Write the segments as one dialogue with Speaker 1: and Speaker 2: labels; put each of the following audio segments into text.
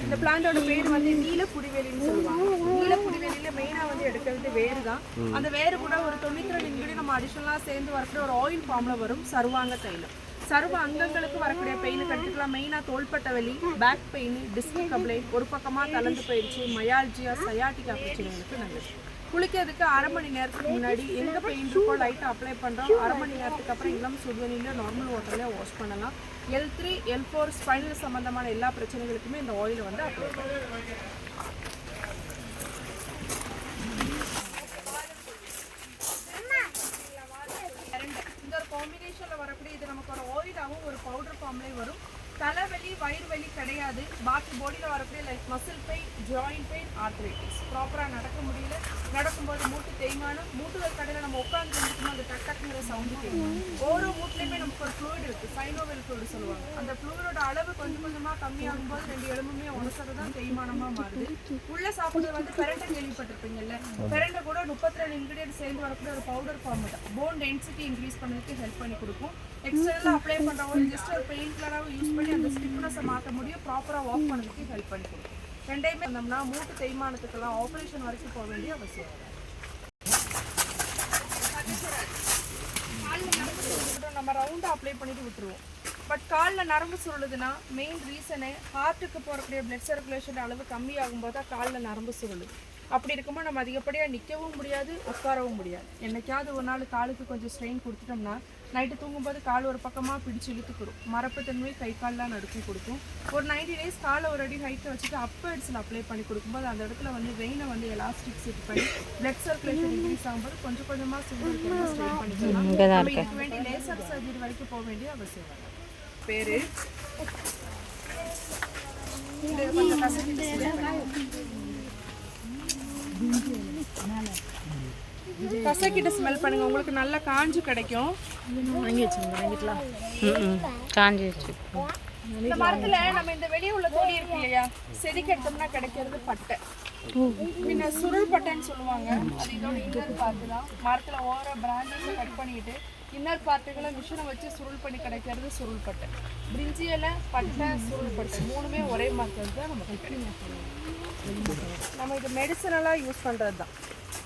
Speaker 1: இந்த பிளான்டோட பேர் வந்து நீலப்புடிவேலின்னு சொல்லுவாங்க. நீலப்புடிவேலியில மெயினா வந்து எடுக்கிறது வேறு தான். அந்த வேறு கூட ஒரு 92 இன்கிரிடியன்ட் நம்ம அடிஷனலா சேர்ந்து வரக்கூடிய ஒரு ஆயில் ஃபார்ம்ல வரும் சர்வாங்க தைலம். சர்வ அங்கங்களுக்கு வரக்கூடிய பெயின் கட்டுக்கலாம். மெயினாக தோள்பட்ட வலி, பேக் பெயின், டிஸ்க் கம்ப்ளைண்ட், ஒரு பக்கமாக கலந்து போயிடுச்சு, மயால்ஜியா, சயாட்டிகா பிரச்சனைகளுக்கு நல்லது. குளிக்கிறதுக்கு அரை மணி நேரத்துக்கு முன்னாடி எங்கே பெயின் இருக்கோ லைட்டாக அப்ளை பண்ணுறோம். அரை மணி நேரத்துக்கு அப்புறம் இளம் சுடுதண்ணியில் நார்மல் வாட்டர்லேயே வாஷ் பண்ணலாம். L3, L4 ஸ்பைனல் சம்மந்தமான எல்லா பிரச்சனைகளுக்குமே இந்த ஆயிலை வந்து அப்ளை பண்ணலாம். காம்பினேஷனில் வரக்கூடிய இது நமக்கு ஒரு ஆயிலாகவும் ஒரு பவுடர் ஃபார்ம்லேயும் வரும். தலைவலி வயிறு வலி கிடையாது. பாக்கி பாடியில் வரக்கூடிய like muscle pain, joint pain, arthritis, ப்ராப்பராக நடக்க முடியல, நடக்கும்போது மூட்டு தேய்மானம், மூட்டுகள் கடையில் நம்ம உட்காந்து இருந்துக்கும்போது அந்த டக்குங்கிற சவுண்டு கேட்கும். ஒவ்வொரு மூட்டுலேயுமே நமக்கு ஒரு ஃப்ளூயிட் இருக்குது, சைனோவெல் ஃப்ளூயிட் சொல்லுவாங்க. அந்த ஃப்ளூயிடோட அளவு கொஞ்சம் கொஞ்சமாக கம்மியாகும்போது 2 எலும்புமே உணசது தான் தேய்மானமாக மாறுது. உள்ளே சாப்பிட்றது வந்து பெரண்டை கேள்விப்பட்டிருப்பீங்கல்ல, பெரண்டை கூட 32 இன்கிரிடியன்ட் சேர்ந்து வரக்கூடிய ஒரு பவுடர் ஃபார்ம் தான். போன் டென்சிட்டி இன்க்ரீஸ் பண்ணுறதுக்கு ஹெல்ப் பண்ணி கொடுக்கும். எக்ஸ்டர்னலாக அப்ளை பண்ணுறவங்க ஜஸ்ட் ஒரு பெயின் கிளராக யூஸ் பண்ணி அந்த ஸ்டிஃப்னஸை மாற்ற முடியும். ப்ராப்பராக வாக் பண்ணுறதுக்கு ஹெல்ப் பண்ணி கொடுக்கும். ரெண்டையுமே வந்தோம்னா மூட்டு தேய்மானத்துக்கெல்லாம் ஆப்ரேஷன் வரைக்கும் போக வேண்டிய அவசியம். நம்ம ரவுண்டாக அப்ளை பண்ணிட்டு விட்டுருவோம். பட் காலில் நரம்பு சுருளுதுன்னா மெயின் ரீசனு ஹார்ட்டுக்கு போகக்கூடிய பிளட் சர்க்குலேஷன் அளவு கம்மியாகும்போது தான் காலில் நரம்பு சுருளுது. அப்படி இருக்கும்போது நம்ம அதிகப்படியாக நிற்கவும் முடியாது, உட்காரவும் முடியாது. என்னைக்காவது ஒரு நாள் காலுக்கு கொஞ்சம் ஸ்ட்ரெயின் கொடுத்துட்டோம்னா நைட்டு தூங்கும்போது கால் ஒரு பக்கமாக பிடிச்சி இழுத்துக்கிறோம். மரப்புத்தன்மை கை கால்லாம் நடுக்கும் கொடுக்கும். ஒரு 90 days காலை ஒரு அடி ஹைட்டை வச்சுட்டு அப்பர்ட்ஸில் அப்ளை பண்ணி கொடுக்கும்போது அந்த இடத்துல வந்து வெயினை வந்து எலாஸ்டிக் செட் பண்ணி பிளட் சர்க்குலேஷன் இன்க்ரீஸ் ஆகும்போது கொஞ்சம் கொஞ்சமாக சுருள் ஸ்ட்ரெயின் பண்ணிக்கலாம். நம்ம இதுக்கு வேண்டிய லேசர் சர்ஜரி வரைக்கும் போக வேண்டிய அவசியம் இல்லை. பேர் கொஞ்சம் கசக்கிட்ட ஸ்மெல் பண்ணுங்க, உங்களுக்கு நல்லா காஞ்சு கிடைக்கும். வாங்கி வச்சுங்க, வாங்கிக்கலாம். காஞ்சி வச்சு இந்த மரத்துல நம்ம இந்த வெளியே உள்ள தோலி இருக்கு இல்லையா, செதுக்கி எடுத்தோம்னா கிடைக்கிறது பட்டை. பின்ன சுருள் பட்டைன்னு சொல்லுவாங்க. அது இதோட இன்னர் பார்ட்டு தான். மரத்துல ஓர பிரான்ச்சஸை கட் பண்ணிட்டு இன்னர் பார்ட்டுகளை மிஷினை வச்சு சுருள் பண்ணி கிடைக்கிறது சுருள் பட்டை. பிரிஞ்சியில பட்டை, சுருள் பட்டை மூணுமே ஒரே மாதிரி தான் நமக்கு கிடைக்கும். நம்ம இது மெடிசனலாக யூஸ் பண்ணுறது தான்.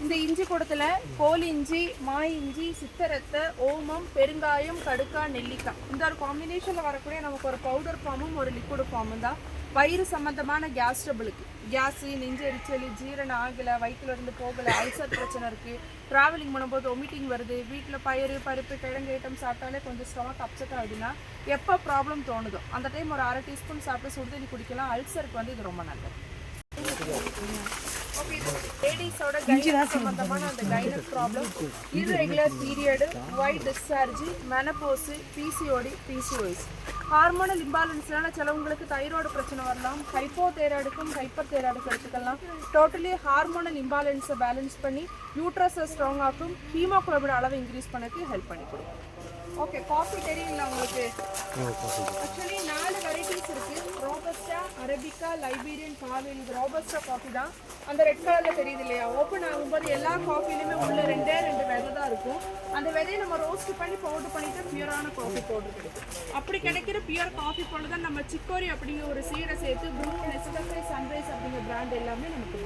Speaker 1: இந்த இஞ்சி கூடத்தில் கோழி இஞ்சி, மாய் இஞ்சி, சித்தரத்தை, ஓமம், பெருங்காயம், கடுக்காய், நெல்லிக்காய் இந்த ஒரு காம்பினேஷனில் வரக்கூடிய நமக்கு ஒரு பவுடர் ஃபார்மும் ஒரு லிக்விட் ஃபார்மும் தான். வயிறு சம்மந்தமான கேஸ் ட்ரபிளுக்கு, கேஸு, நெஞ்செரிச்சல், ஜீரணம் ஆகலை, வயிற்றுலேருந்து போகலை, அல்சர் பிரச்சனை இருக்குது, ட்ராவலிங் பண்ணும்போது ஒமிட்டிங் வருது, வீட்டில் பயிறு பருப்பு கிழங்கு ஐட்டம் சாப்பிட்டாலே கொஞ்சம் ஸ்டொமக் அப்செட் ஆகுதுன்னா எப்போ ப்ராப்ளம் தோணுதோ அந்த டைம் ஒரு 1/2 டீஸ்பூன் சாப்பிட்டு சுடுதண்ணி குடிக்கலாம். அல்சருக்கு வந்து இது ரொம்ப நல்லது. ஓகே, இது லேடிஸோட கைனக் சம்பந்தமான அந்த gynaec problem, irregular period, white discharge, menopause, PCOD, PCOS, hormonal இம்பாலன்ஸ்னால சிலவங்களுக்கு தைராய்டு பிரச்சனை வரலாம். ஹைப்போதைராய்டுக்கும் ஹைப்பர் தைராய்டுக்கும் எடுத்துக்கலாம். டோட்டலி ஹார்மோனல் இம்பாலன்ஸை பேலன்ஸ் பண்ணி யூட்ரஸை ஸ்ட்ராங் ஆக்கும், ஹீமோகுளோபின் அளவை இன்க்ரீஸ் பண்ணக்கு ஹெல்ப் பண்ணி கொடுக்கும். ஓகே, காஃபி தெரியுங்களா உங்களுக்கு? ஆக்சுவலி 4 வெரைட்டிஸ் இருக்குது. Robusta, arabica, Liberian, Kaveri. இது ரோபஸ்டா காஃபி தான். அந்த ரெட் கலரில் தெரியுது இல்லையா, ஓப்பன் ஆகும்போது எல்லா காஃபிலையுமே உள்ள 2 விதை தான் இருக்கும். அந்த விதையை நம்ம ரோஸ்ட் பண்ணி பவுடர் பண்ணிட்டு பியூரான காஃபி பவுடர் கிடைக்கும். அப்படி கிடைக்கிற பியூர் காஃபி பவுடர் தான் நம்ம சிக்கோரி அப்படிங்கிற ஒரு சீடை சேர்த்து ப்ரூ, நெஸ்கஃபே, சன்ரைஸ் அப்படிங்கிற பிராண்ட் எல்லாமே நமக்கு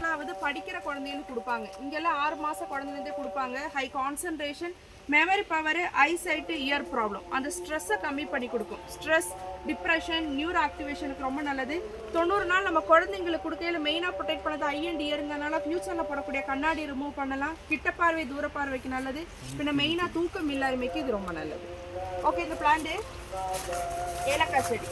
Speaker 1: அதாவது படிக்கிற குழந்தைகளுக்கு கொடுப்பாங்க. இங்கெல்லாம் 6 மாதம் குழந்தைலேருந்தே கொடுப்பாங்க. High concentration, memory power, eyesight, year problem, அந்த ஸ்ட்ரெஸ்ஸை கம்மி பண்ணி கொடுக்கும். ஸ்ட்ரெஸ், டிப்ரெஷன், நியூரோ ஆக்டிவேஷனுக்கு ரொம்ப நல்லது. 90 நாள் நம்ம குழந்தைங்களுக்கு கொடுக்கையில் மெயினாக ப்ரொடெக்ட் பண்ணது ஐ அண்ட் இயருங்கனால ஃபியூச்சரில் போடக்கூடிய கண்ணாடி ரிமூவ் பண்ணலாம். கிட்ட பார்வை, தூர பார்வைக்கு நல்லது. பின்ன மெயினாக தூக்கம் இல்லாமைக்கு இது ரொம்ப நல்லது. ஓகே, இந்த பிளான்ட் ஏலக்காய் செடி.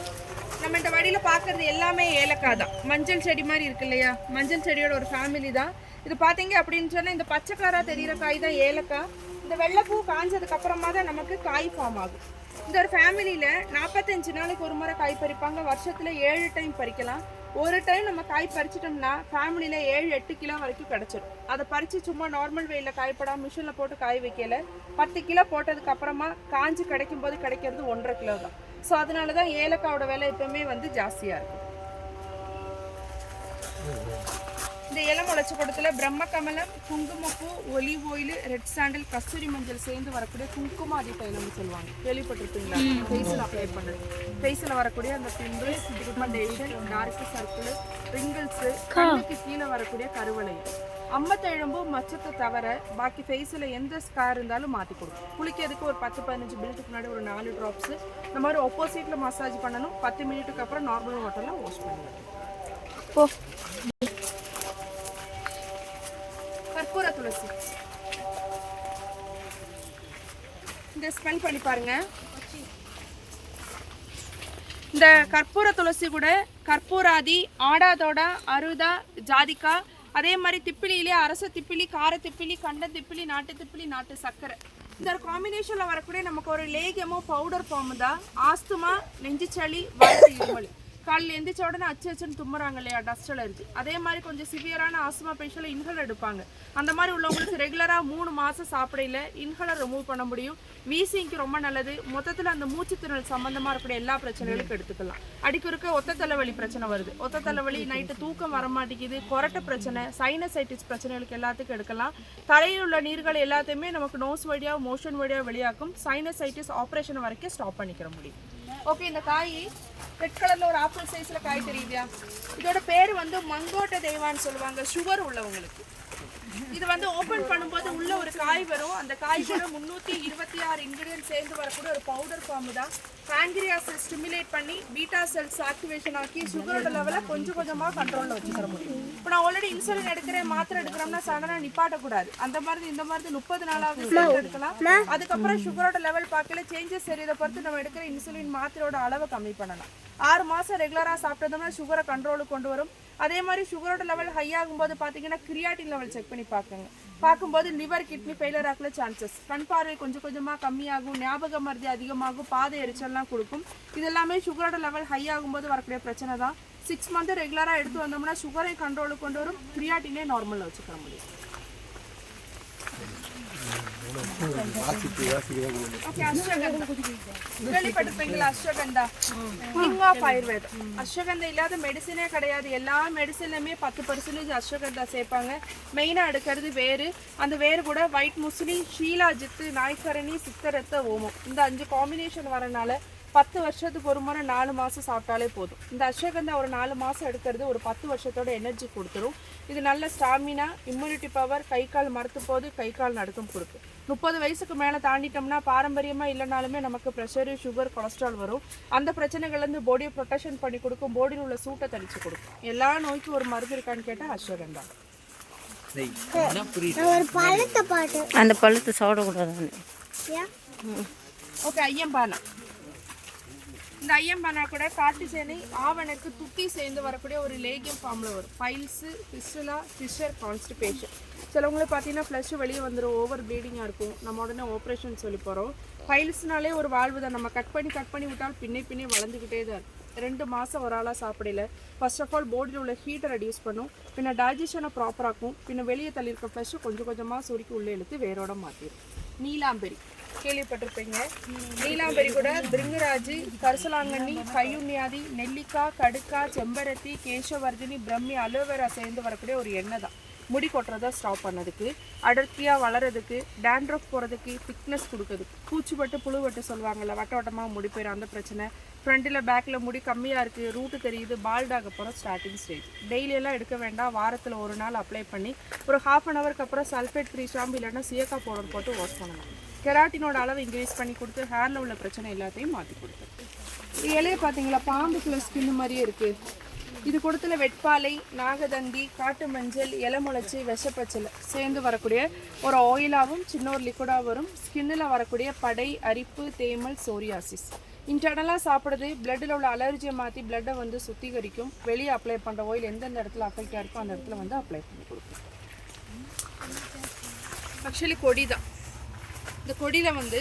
Speaker 1: நம்ம இந்த வழியில் பார்க்குறது எல்லாமே ஏலக்காய் தான். மஞ்சள் செடி மாதிரி இருக்கு இல்லையா, மஞ்சள் செடியோட ஒரு ஃபேமிலி தான் இது. பார்த்தீங்க அப்படின்னு சொன்னால் இந்த பச்சை கலராக தெரிகிற காய் தான் ஏலக்காய். இந்த வெள்ளைப்பூ காஞ்சதுக்கு அப்புறமா தான் நமக்கு காய் ஃபார்ம் ஆகும். இந்த ஒரு ஃபேமிலியில் 45 நாளைக்கு ஒரு முறை காய் பறிப்பாங்க. வருஷத்தில் 7 டைம் பறிக்கலாம். ஒரு டைம் நம்ம காய் பறிச்சிட்டோம்னா ஃபேமிலியில் 7-8 கிலோ வரைக்கும் கிடச்சிடும். அதை பறித்து சும்மா நார்மல் வெயிலில் காயப்படாமல் மிஷினில் போட்டு காய வைக்கல 10 கிலோ போட்டதுக்கு அப்புறமா காஞ்சி கிடைக்கும் போது கிடைக்கிறது 1.5 கிலோ தான். ஸோ அதனால தான் ஏலக்காயோட விலை எப்பவுமே வந்து ஜாஸ்தியாக இருக்கும். இந்த இலை முளைச்ச கூடத்தில் பிரம்மகமலம், குங்குமப்பூ, ஒலிவ் ஆயில், ரெட் சாண்டல், கஸ்தூரி மஞ்சள் சேர்ந்து வரக்கூடிய குங்குமாதி தைலம்னு சொல்லுவாங்க. கேள்விப்பட்டிருப்பீங்களா? ஃபேஸில் அப்ளை பண்ணுறது. ஃபேஸில் வரக்கூடிய அந்த pimples, pigmentation, dark circle, wrinkles, கண்ணுக்கு கீழே வரக்கூடிய கருவளையம், அம்மத்தெழும்பு, மச்சத்தை தவிர பாக்கி ஃபேஸில் எந்த ஸ்கார் இருந்தாலும் மாற்றி கொடுக்கும். குளிக்கிறதுக்கு ஒரு 10-15 மினிட்டுக்கு முன்னாடி ஒரு 4 ட்ராப்ஸு இந்த மாதிரி ஆப்போசிட்டில் மசாஜ் பண்ணணும். 10 மினிட்டுக்கு அப்புறம் நார்மல் வாட்டரில் வாஷ் பண்ணுவேன். கற்பூர துளசி இந்த ஸ்மெல் பண்ணி பாருங்க. இந்த கற்பூர துளசி கூட கற்பூராதி, ஆடாதோடா, அருதா, ஜாதிக்கா, அதே மாதிரி திப்பிலியிலே அரச திப்பிலி, கார திப்பிலி, கண்ட திப்பிலி, நாட்டு திப்பிலி, நாட்டு சர்க்கரை, இந்த காம்பினேஷனில் வரக்கூடிய நமக்கு ஒரு லேகியமோ பவுடர் ஃபார்ம் தான். ஆஸ்துமா, நெஞ்சு சளி, வயிற்று இருமல், காலையில் எந்திரிச்ச உடனே அச்சுன்னு தும்முறாங்க இல்லையா, டஸ்ட் அலர்ஜி, அதே மாதிரி கொஞ்சம் சிவியரான ஆஸ்துமா பேஷண்ட்டில் இன்ஹேலர் எடுப்பாங்க. அந்த மாதிரி உள்ளவங்களுக்கு ரெகுலராக 3 மாதம் சாப்பிடையில இன்ஹேலர் ரிமூவ் பண்ண முடியும். வீசிங்க்கு ரொம்ப நல்லது. மொத்தத்தில் அந்த மூச்சுத்திணறல் சம்மந்தமாக இருக்கக்கூடிய எல்லா பிரச்சனைகளுக்கும் எடுத்துக்கலாம். அடிக்குறுக்க ஒத்த தலைவலி பிரச்சனை வருது, ஒத்த தலைவலி, நைட்டு தூக்கம் வர மாட்டேங்குது, கொரட்டை பிரச்சனை, சைனசைட்டிஸ் பிரச்சனைகளுக்கு எல்லாத்துக்கும் எடுக்கலாம். தலையில் உள்ள நீர்கள் எல்லாத்தையுமே நமக்கு நோஸ் வழியாக, மோஷன் வழியாக வெளியாக்கும். சைனசைட்டிஸ் ஆப்ரேஷன் வரைக்கும் ஸ்டாப் பண்ணிக்கிற முடியும். ஓகே, இந்த காய் ரெட் கலரில் ஒரு ஆப்பிள் சைஸில் காய் தெரியுதா? இதோட பேர் வந்து மங்கோட்ட தெய்வான்னு சொல்லுவாங்க, சுகர் உள்ளவங்களுக்கு. இது வந்து ஓப்பன் பண்ணும்போது உள்ள ஒரு காய் வரும். அந்த காய் கூட 326 இன்கிரியன்ட் சேர்ந்து வரக்கூடிய ஒரு பவுடர் ஃபார்ம் தான். பேங்க்ரியாஸை ஸ்டிமுலேட் பண்ணி பீட்டா செல்ஸ் ஆக்டிவேஷன் ஆக்கி சுகரோட லெவலை கொஞ்சம் கொஞ்சமாக கண்ட்ரோலில் வச்சுக்கிற முடியும். இப்போ நான் ஆல்ரெடி இன்சுலின் எடுக்கிறேன், மாத்திரை எடுக்கிறோம்னா சடனாக நிப்பாட்டக்கூடாது. அந்த மாதிரி இந்த மாதிரி 30 நாளாவது எடுக்கலாம். அதுக்கப்புறம் சுகரோட லெவல் பார்க்கல சேஞ்சஸ் தெரியாத பொறுத்து நம்ம எடுக்கிற இன்சுலின் மாத்திரையோட அளவை கம்மி பண்ணலாம். 6 மாதம் ரெகுலராக சாப்பிட்டோம்னா சுகரை கண்ட்ரோலுக்கு கொண்டு வரும். அதே மாதிரி சுகரோட லெவல் ஹை ஆகும்போது பார்த்தீங்கன்னா கிரியாட்டின் லெவல் செக் பண்ணி பார்க்கும்போது லிவர், கிட்னி ஃபெயிலியர் ஆகல சான்சஸ். கண் பார்வை கொஞ்சம் கொஞ்சமாக கம்மியாகும், ஞாபக மருதி அதிகமாகும், பாதை எரிச்சல்லாம் கொடுக்கும். இது எல்லாமே சுகரோட லெவல் ஹை ஆகும்போது வரக்கூடிய பிரச்சனை தான். 6 மந்த் ரெகுலராக எடுத்து வந்தோம்னா சுகரை கண்ட்ரோலுக்கு கொண்டு வரும், கிரியாட்டினே நார்மலில் வச்சுக்கிற முடியும். அஸ்வகந்தா கிங் ஆஃப் ஆயுர்வேதம். அஸ்வகந்தா இல்லாத மெடிசனே கிடையாது. எல்லா மெடிசன்லையுமே 10% அஸ்வகந்தா சேர்ப்பாங்க. மெயினாக எடுக்கிறது வேறு. அந்த வேறு கூட ஒயிட் முஸ்லி, ஷீலாஜித்து, நாய்க்கரணி, சித்தரத்த, ஓமம், இந்த 5 காம்பினேஷன் வரனால 10 வருஷத்துக்கு ஒரு முறை 4 மாதம் சாப்பிட்டாலே போதும். இந்த அஸ்வகந்தா ஒரு 4 மாதம் எடுக்கிறது ஒரு 10 வருஷத்தோட எனர்ஜி கொடுத்துரும். இது நல்ல ஸ்டாமினா, இம்யூனிட்டி பவர், கை கால் மரத்து போது கை கால் நடுக்கம் கொடுக்கும். 30 வயசுக்கு மேலே தாண்டிட்டோம்னா பாரம்பரியமாக இல்லைனாலுமே நமக்கு ப்ரெஷரு, சுகர், கொலஸ்ட்ரால் வரும். அந்த பிரச்சனைகள்லேருந்து பாடியை ப்ரொடெக்ஷன் பண்ணி கொடுக்கும், பாடியில் உள்ள சூட்டை தணிச்சு கொடுக்கும். எல்லா நோய்க்கும் ஒரு மருந்து இருக்கான்னு கேட்டால் அஸ்வகந்தா.
Speaker 2: அந்த பழத்தை சாப்பிடக்கூடாது.
Speaker 1: ஓகே, ஐயம்பானா. இந்த ஐயம்பானா கூட காட்டு சேனை, ஆவணக்கு, துத்தி சேர்ந்து வரக்கூடிய ஒரு லேகியம் ஃபார்மில் வரும். Piles, fistula, fissure, constipation. சிலவங்களுக்கு பார்த்தீங்கன்னா ஃப்ளஷ் வெளியே வந்துடும், ஓவர் ப்ளீடிங்காக இருக்கும். நம்ம உடனே ஆப்ரேஷன் சொல்லி போகிறோம். பைல்ஸ்னாலே ஒரு வாழ்வு தான். நம்ம கட் பண்ணி விட்டால் பின்னே வளர்ந்துக்கிட்டே தான் இருக்கும். 2 மாதம் ஒரு ஆளாக சாப்பிடல. ஃபர்ஸ்ட் ஆஃப் ஆல் பாடியில் உள்ள ஹீட்டை ரெடியூஸ் பண்ணும், பின்ன டைஜஷனை ப்ராப்பராக்கும், பின்ன வெளியே தள்ளியிருக்க ஃப்ளஷ் கொஞ்சம் கொஞ்சமாக சுருக்கி உள்ளே இழுத்து வேரோட மாற்றிடும். நீலாம்பெரி கேள்விப்பட்டிருப்பீங்க. நீலாம்பெரி கூட பிருங்கராஜ், கரிசலாங்கண்ணி, கையுண்ணியாதி, நெல்லிக்காய், கடுக்காய், செம்பருத்தி, கேசவர்தினி, பிரம்மி, அலோவேரா சேர்ந்து வரக்கூடிய ஒரு எண்ணெய் தான். முடி கொட்டுறதை ஸ்டாப் பண்ணதுக்கு, அடர்த்தியாக வளர்கிறதுக்கு, டேண்ட்ரஃப் போகிறதுக்கு, திக்னஸ் கொடுக்குறதுக்கு, பூச்சிப்பட்டு புழுவட்டு சொல்லுவாங்கள்ல, வட்டமாக முடி போயிடும் அந்த பிரச்சனை. ஃப்ரண்ட்டில் பேக்கில் முடி கம்மியாக இருக்குது, ரூட்டு தெரியுது, பால்டாக போகிற ஸ்டார்டிங் ஸ்டேஜ். டெய்லியெல்லாம் எடுக்க வேண்டாம். வாரத்தில் ஒரு நாள் அப்ளை பண்ணி ஒரு 1/2 ஹவருக்கு அப்புறம் சல்ஃபேட் ஃப்ரீ ஷாம்பு இல்லைன்னா சியக்கா பவுடர் போட்டு வாஷ் பண்ணலாம். கெராட்டினோட அளவு இன்க்ரீஸ் பண்ணி கொடுத்து ஹேரில் உள்ள பிரச்சனை எல்லாத்தையும் மாற்றி கொடுத்து. இது இலையை பார்த்தீங்களா, பாம்புக்குள்ள ஸ்கின் மாதிரியே இருக்குது. இது கொடுத்துல வெட்பாலை, நாகதந்தி, காட்டு மஞ்சள், இலை முளைச்சி, விஷப்பச்சலை சேர்ந்து வரக்கூடிய ஒரு ஆயிலாகவும் சின்ன ஒரு லிக்விடாக வரும். ஸ்கின்னில் வரக்கூடிய படை, அரிப்பு, தேமல், சோரியாசிஸ் இன்டர்னலாக சாப்பிடுறது பிளட்டில் உள்ள அலர்ஜியை மாற்றி பிளட்டை வந்து சுத்திகரிக்கும். வெளியே அப்ளை பண்ணுற ஆயில் எந்தெந்த இடத்துல அஃபெக்டாக இருக்கோ அந்த இடத்துல வந்து அப்ளை பண்ணி கொடுக்கும். ஆக்சுவலி கொடி தான். இந்த கொடியில் வந்து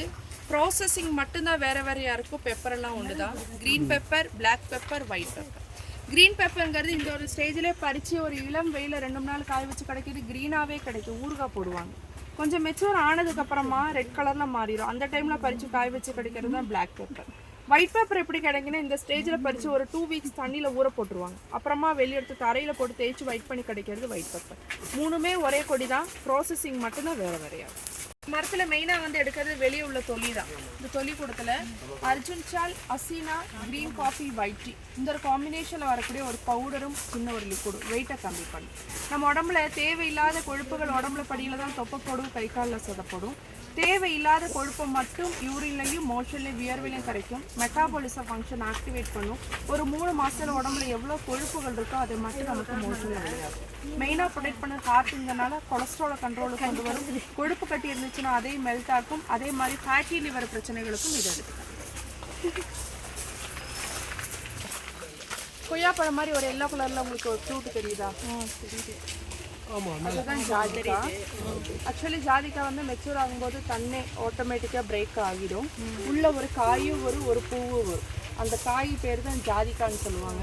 Speaker 1: ப்ராசஸிங் மட்டும்தான் வேறு யாருக்கும். பெப்பரெல்லாம் ஒன்று தான். Green pepper, black pepper, white pepper. Green பெப்பருங்கிறது இந்த ஒரு ஸ்டேஜிலே பறித்து ஒரு இளம் வெயில 2 நாள் காய வச்சு கிடைக்கிது. க்ரீனாகவே கிடைக்கும். ஊறுகாய் போடுவாங்க. கொஞ்சம் மெச்சூர் ஆனதுக்கப்புறமா ரெட் கலரில் மாறிடும். அந்த டைமில் பறித்து காய வச்சு கிடைக்கிறது தான் பிளாக் பெப்பர். ஒயிட் பேப்பர் எப்படி கிடைக்குன்னா இந்த ஸ்டேஜில் பறித்து ஒரு 2 வீக்ஸ் தண்ணியில் ஊற போட்டுருவாங்க. அப்புறமா வெளியெடுத்து தரையில் போட்டு தேய்ச்சி ஒயிட் பண்ணி கிடைக்கிறது ஒயிட் பேப்பர். மூணுமே ஒரே கொடி தான், ப்ராசஸிங் மட்டும்தான் வேறு வேறையாகும். மரத்தில் மெயினாக வந்து எடுக்கிறது வெளியே உள்ள தொலி தான். இந்த தொலி கூடத்தில் அர்ஜுன் சால், Haseena, green coffee, white tea இந்த ஒரு காம்பினேஷனில் வரக்கூடிய ஒரு பவுடரும் சின்ன ஒரு லிக்விடும் வெயிட்டை கம்மி பண்ணும். நம்ம உடம்புல தேவையில்லாத கொழுப்புகள் உடம்புல படியில் தான் தொப்பப்படும், கை காலில் சொதப்படும். தேவையில்லாத கொழுப்பை மட்டும் யூரின்லையும் மோஷன்லையும் வியர்விலையும் கரைக்கும். மெட்டாபாலிசம் ஃபங்க்ஷன் ஆக்டிவேட் பண்ணும். ஒரு 3 மாதத்தில் உடம்புல எவ்வளோ கொழுப்புகள் இருக்கோ அதை மட்டும் நமக்கு மோஷனில் கிடையாது. மெயினாக ப்ரொடெக்ட் பண்ண ஹார்ட்டுங்கிறனால கொலஸ்ட்ராலை கண்ட்ரோலுக்கு கொண்டு வரும். கொழுப்பு கட்டி இருந்துச்சுன்னா அதையும் மெல்ட் ஆக்கும். அதே மாதிரி ஃபேட்டி லிவர் பிரச்சனைகளுக்கும் இதை எடுத்துக்கலாம். கொய்யாப்பழம் மாதிரி ஒரு எல்லோ கலரில் உங்களுக்கு ஒரு ஃப்ரூட் தெரியுதா? தெரியுது. அதுதான் ஜாதிகா. ஆக்சுவலி ஜாதிகா வந்து மெச்சூர் ஆகும்போது தண்ணே ஆட்டோமேட்டிக்காக பிரேக் ஆகிடும். உள்ள ஒரு காயும் ஒரு பூவும் வரும். அந்த காய் பேர் தான் ஜாதிக்கான்னு சொல்லுவாங்க.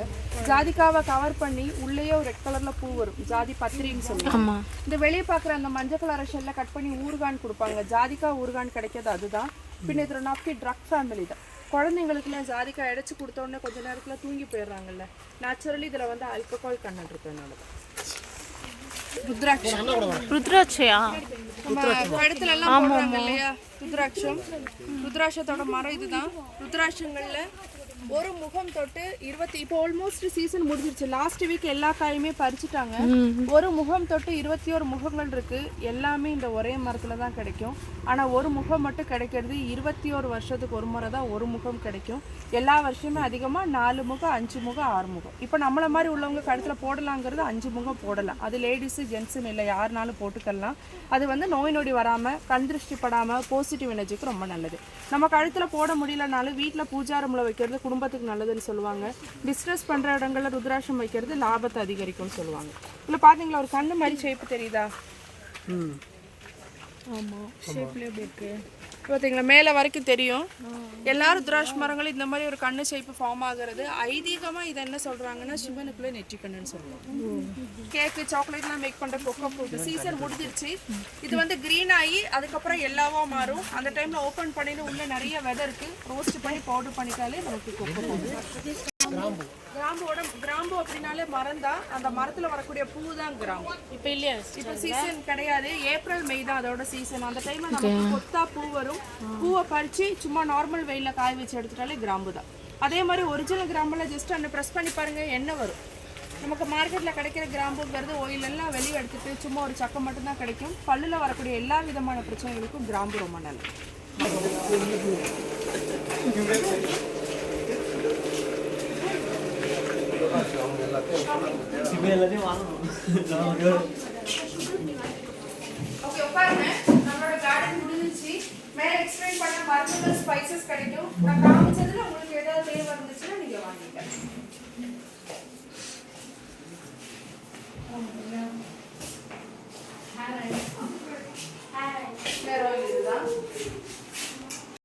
Speaker 1: ஜாதிக்காவை கவர் பண்ணி உள்ளேயே ஒரு ரெட் கலரில் பூ வரும், ஜாதி பத்திரின்னு சொல்லுவாங்க. இந்த வெளியே பார்க்குற அந்த மஞ்சள் கலர் ஷெல்ல கட் பண்ணி ஊறுகான் கொடுப்பாங்க. ஜாதிக்கா ஊறுகான் கிடைக்கிறது அதுதான். பின்ன இதில் நாப்பி ட்ரக் ஃபேமிலி தான். குழந்தைங்களுக்குலாம் ஜாதிக்காய் அடைச்சி கொடுத்தோடனே கொஞ்சம் நேரத்தில் தூங்கி போயிடுறாங்கல்ல. நேச்சுரலி இதில் வந்து ஆல்கஹால் கண்டென்ட் இருக்கிறதுனால தான்.
Speaker 2: ருத்ராட்சையா
Speaker 1: நம்ம கழுத்துல எல்லாம் போடுறாங்க இல்லையா, ருத்ராட்சத்தோட மரம் இதுதான். ருத்ராட்சங்கள்ல ஒரு முகம் தொட்டு 20 இப்போ ஆல்மோஸ்ட் சீசன் முடிஞ்சிருச்சு. லாஸ்ட் வீக் எல்லா காயுமே பறிச்சுட்டாங்க. ஒரு முகம் தொட்டு 21 முகங்கள் இருக்கு. எல்லாமே இந்த ஒரே மரத்துல தான் கிடைக்கும். ஆனா ஒரு முகம் மட்டும் கிடைக்கிறது 21 வருஷத்துக்கு ஒரு முறை தான் ஒரு முகம் கிடைக்கும். எல்லா வருஷமே அதிகமா 4 முகம், 5 முகம், 6 முகம். இப்போ நம்மள மாதிரி உள்ளவங்க கழுத்துல போடலாங்கிறது 5 முகம் போடலாம். அது லேடிஸ் ஜென்ட்ஸ்னு இல்லை, யாருனாலும் போட்டுக்கலாம். அது வந்து நோய் நொடி வராம, கண் திருஷ்டி படாம, பாசிட்டிவ் எனர்ஜிக்கு ரொம்ப நல்லது. நம்ம கழுத்துல போட முடியலனாலும் வீட்டில் பூஜா ரூம்ல வைக்கிறது குடும்பத்துக்கு நல்லதுன்னு சொல்லுவாங்க. பிஸ்னஸ் பண்ற இடங்கள்ல ருத்ராட்சம் வைக்கிறது லாபத்தை அதிகரிக்கும்னு சொல்லுவாங்க. இல்லை பாத்தீங்களா ஒரு கண்ணு மாதிரி ஷேப் தெரியுதா? ஆமாம், ஷேப்லேயே எப்படி இருக்கு பார்த்தீங்களா, மேலே வரைக்கும் தெரியும். எல்லாரும் ருத்ராட்ச மரங்களும் இந்த மாதிரி ஒரு கண்ணு ஷேப்பு ஃபார்ம் ஆகுறது ஐதீகமாக இதை என்ன சொல்கிறாங்கன்னா சிவனுக்குள்ளே நெற்றி கண்ணுன்னு சொல்லுவாங்க. கேக்கு சாக்லேட்லாம் மேக் பண்ணுற கொக்கோ ஃப்ரூட் சீசன் முடிஞ்சிருச்சு. இது வந்து க்ரீன் ஆகி அதுக்கப்புறம் எல்லாவா மாறும். அந்த டைமில் ஓப்பன் பண்ணிட்டு உள்ள நிறைய வெதை இருக்குது. ரோஸ்ட் பண்ணி பவுடர் பண்ணிட்டாலே நமக்கு கொக்கோ ஃப்ரூட். கிராம்பு அப்படின்னாலே மரம் தான். அந்த மரத்துல வரக்கூடிய பூ தான் கிராம்பு. இப்போ இல்லையா, இப்போ சீசன் கிடையாது. ஏப்ரல் மே தான் அதோட சீசன். அந்த டைம்ல நமக்கு கொத்தா பூ வரும். பூவை பறிச்சு சும்மா நார்மல் வெயில காய வச்சு எடுத்துட்டாலே கிராம்பு தான். அதே மாதிரி ஒரிஜினல் கிராம்புல ஜஸ்ட் அந்த ப்ரெஸ் பண்ணி பாருங்க எண்ணெய் வரும். நமக்கு மார்க்கெட்டில் கிடைக்கிற கிராம்புங்கிறது ஆயில் எல்லாம் வெளியே எடுத்துட்டு சும்மா ஒரு சக்கை மட்டும்தான் கிடைக்கும். பல்லில் வரக்கூடிய எல்லா விதமான பிரச்சனைகளுக்கும் கிராம்பு ரொம்ப நல்லது. நம்மளோட கார்டன் முடிஞ்சிச்சு. மேலே எக்ஸ்பிளைன் பண்ண மரங்கள் ஸ்பைசஸ் கிடைக்கும். நான் காமிச்சதுல உங்களுக்கு ஏதாவது தேவை இருந்துச்சுன்னா நீங்க வாங்கிக்கலாம். ஹேர் ஆயில் இதுதான்.